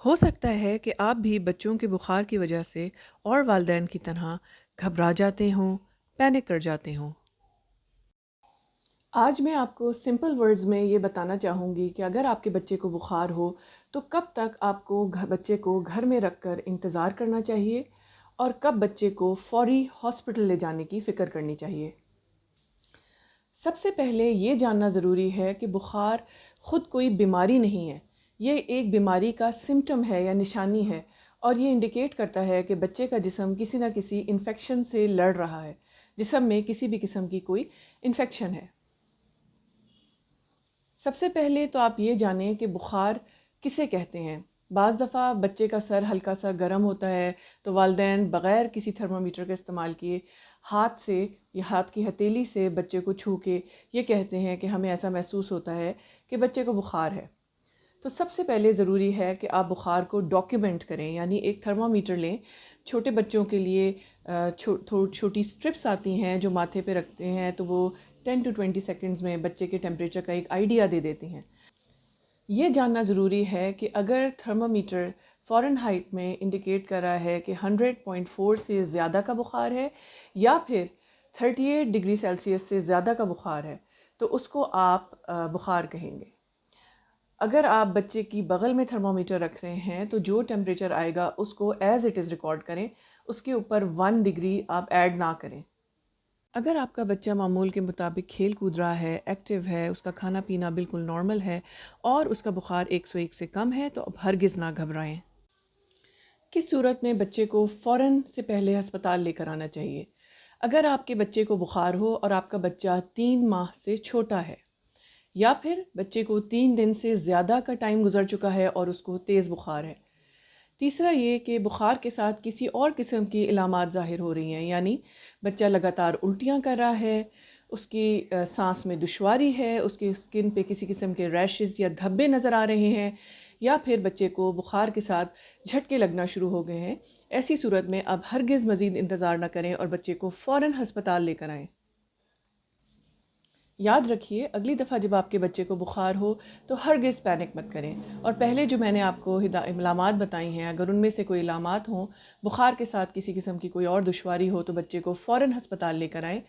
ہو سکتا ہے کہ آپ بھی بچوں کے بخار کی وجہ سے اور والدین کی طرح گھبرا جاتے ہوں، پینک کر جاتے ہوں۔ آج میں آپ کو سمپل ورڈز میں یہ بتانا چاہوں گی کہ اگر آپ کے بچے کو بخار ہو تو کب تک آپ کو بچے کو گھر میں رکھ کر انتظار کرنا چاہیے اور کب بچے کو فوری ہاسپٹل لے جانے کی فکر کرنی چاہیے۔ سب سے پہلے یہ جاننا ضروری ہے کہ بخار خود کوئی بیماری نہیں ہے، یہ ایک بیماری کا سمٹم ہے یا نشانی ہے، اور یہ انڈیکیٹ کرتا ہے کہ بچے کا جسم کسی نہ کسی انفیکشن سے لڑ رہا ہے، جسم میں کسی بھی قسم کی کوئی انفیکشن ہے۔ سب سے پہلے تو آپ یہ جانیں کہ بخار کسے کہتے ہیں۔ بعض دفعہ بچے کا سر ہلکا سا گرم ہوتا ہے تو والدین بغیر کسی تھرمامیٹر کا استعمال کیے ہاتھ سے یا ہاتھ کی ہتھیلی سے بچے کو چھو کے یہ کہتے ہیں کہ ہمیں ایسا محسوس ہوتا ہے کہ بچے کو بخار ہے۔ تو سب سے پہلے ضروری ہے کہ آپ بخار کو ڈاکیومنٹ کریں، یعنی ایک تھرمامیٹر لیں۔ چھوٹے بچوں کے لیے چھوٹی سٹرپس آتی ہیں جو ماتھے پہ رکھتے ہیں، تو وہ 10 to 20 سیکنڈز میں بچے کے ٹیمپریچر کا ایک آئیڈیا دے دیتی ہیں۔ یہ جاننا ضروری ہے کہ اگر تھرمامیٹر فارن ہائٹ میں انڈیکیٹ کر رہا ہے کہ 100.4 سے زیادہ کا بخار ہے یا پھر 38 ڈگری سیلسیس سے زیادہ کا بخار ہے تو اس کو آپ بخار کہیں گے۔ اگر آپ بچے کی بغل میں تھرمامیٹر رکھ رہے ہیں تو جو ٹیمپریچر آئے گا اس کو ایز اٹ از ریکارڈ کریں، اس کے اوپر 1 ڈگری آپ ایڈ نہ کریں۔ اگر آپ کا بچہ معمول کے مطابق کھیل کود رہا ہے، ایکٹیو ہے، اس کا کھانا پینا بالکل نارمل ہے اور اس کا بخار 101 سے کم ہے تو اب ہرگز نہ گھبرائیں۔ کس صورت میں بچے کو فوراً سے پہلے ہسپتال لے کر آنا چاہیے؟ اگر آپ کے بچے کو بخار ہو اور آپ کا بچہ 3 ماہ سے چھوٹا ہے، یا پھر بچے کو 3 دن سے زیادہ کا ٹائم گزر چکا ہے اور اس کو تیز بخار ہے۔ تیسرا یہ کہ بخار کے ساتھ کسی اور قسم کی علامات ظاہر ہو رہی ہیں، یعنی بچہ لگاتار الٹیاں کر رہا ہے، اس کی سانس میں دشواری ہے، اس کی اسکن پہ کسی قسم کے ریشز یا دھبے نظر آ رہے ہیں، یا پھر بچے کو بخار کے ساتھ جھٹکے لگنا شروع ہو گئے ہیں۔ ایسی صورت میں اب ہرگز مزید انتظار نہ کریں اور بچے کو فوراً ہسپتال لے کر آئیں۔ یاد رکھیے، اگلی دفعہ جب آپ کے بچے کو بخار ہو تو ہرگز پینک مت کریں، اور پہلے جو میں نے آپ کو علامات بتائی ہیں اگر ان میں سے کوئی علامات ہوں، بخار کے ساتھ کسی قسم کی کوئی اور دشواری ہو تو بچے کو فوراً ہسپتال لے کر آئیں۔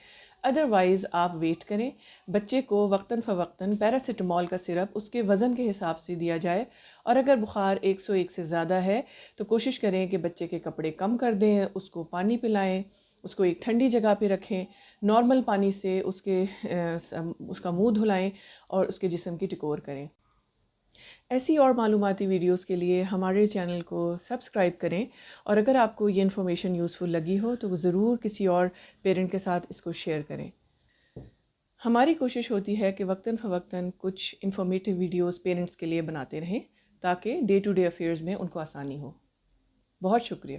ادروائز آپ ویٹ کریں، بچے کو وقتاً فوقتاً پیراسیٹامول کا سرپ اس کے وزن کے حساب سے دیا جائے، اور اگر بخار 101 سے زیادہ ہے تو کوشش کریں کہ بچے کے کپڑے کم کر دیں، اس کو پانی پلائیں، اس کو ایک ٹھنڈی جگہ پہ رکھیں، نارمل پانی سے اس کا منہ دھلائیں اور اس کے جسم کی ٹکور کریں۔ ایسی اور معلوماتی ویڈیوز کے لیے ہمارے چینل کو سبسکرائب کریں، اور اگر آپ کو یہ انفارمیشن یوزفل لگی ہو تو ضرور کسی اور پیرنٹ کے ساتھ اس کو شیئر کریں۔ ہماری کوشش ہوتی ہے کہ وقتاً فوقتاً کچھ انفارمیٹیو ویڈیوز پیرنٹس کے لیے بناتے رہیں تاکہ ڈے ٹو ڈے افیئرز میں ان کو آسانی ہو۔ بہت شکریہ۔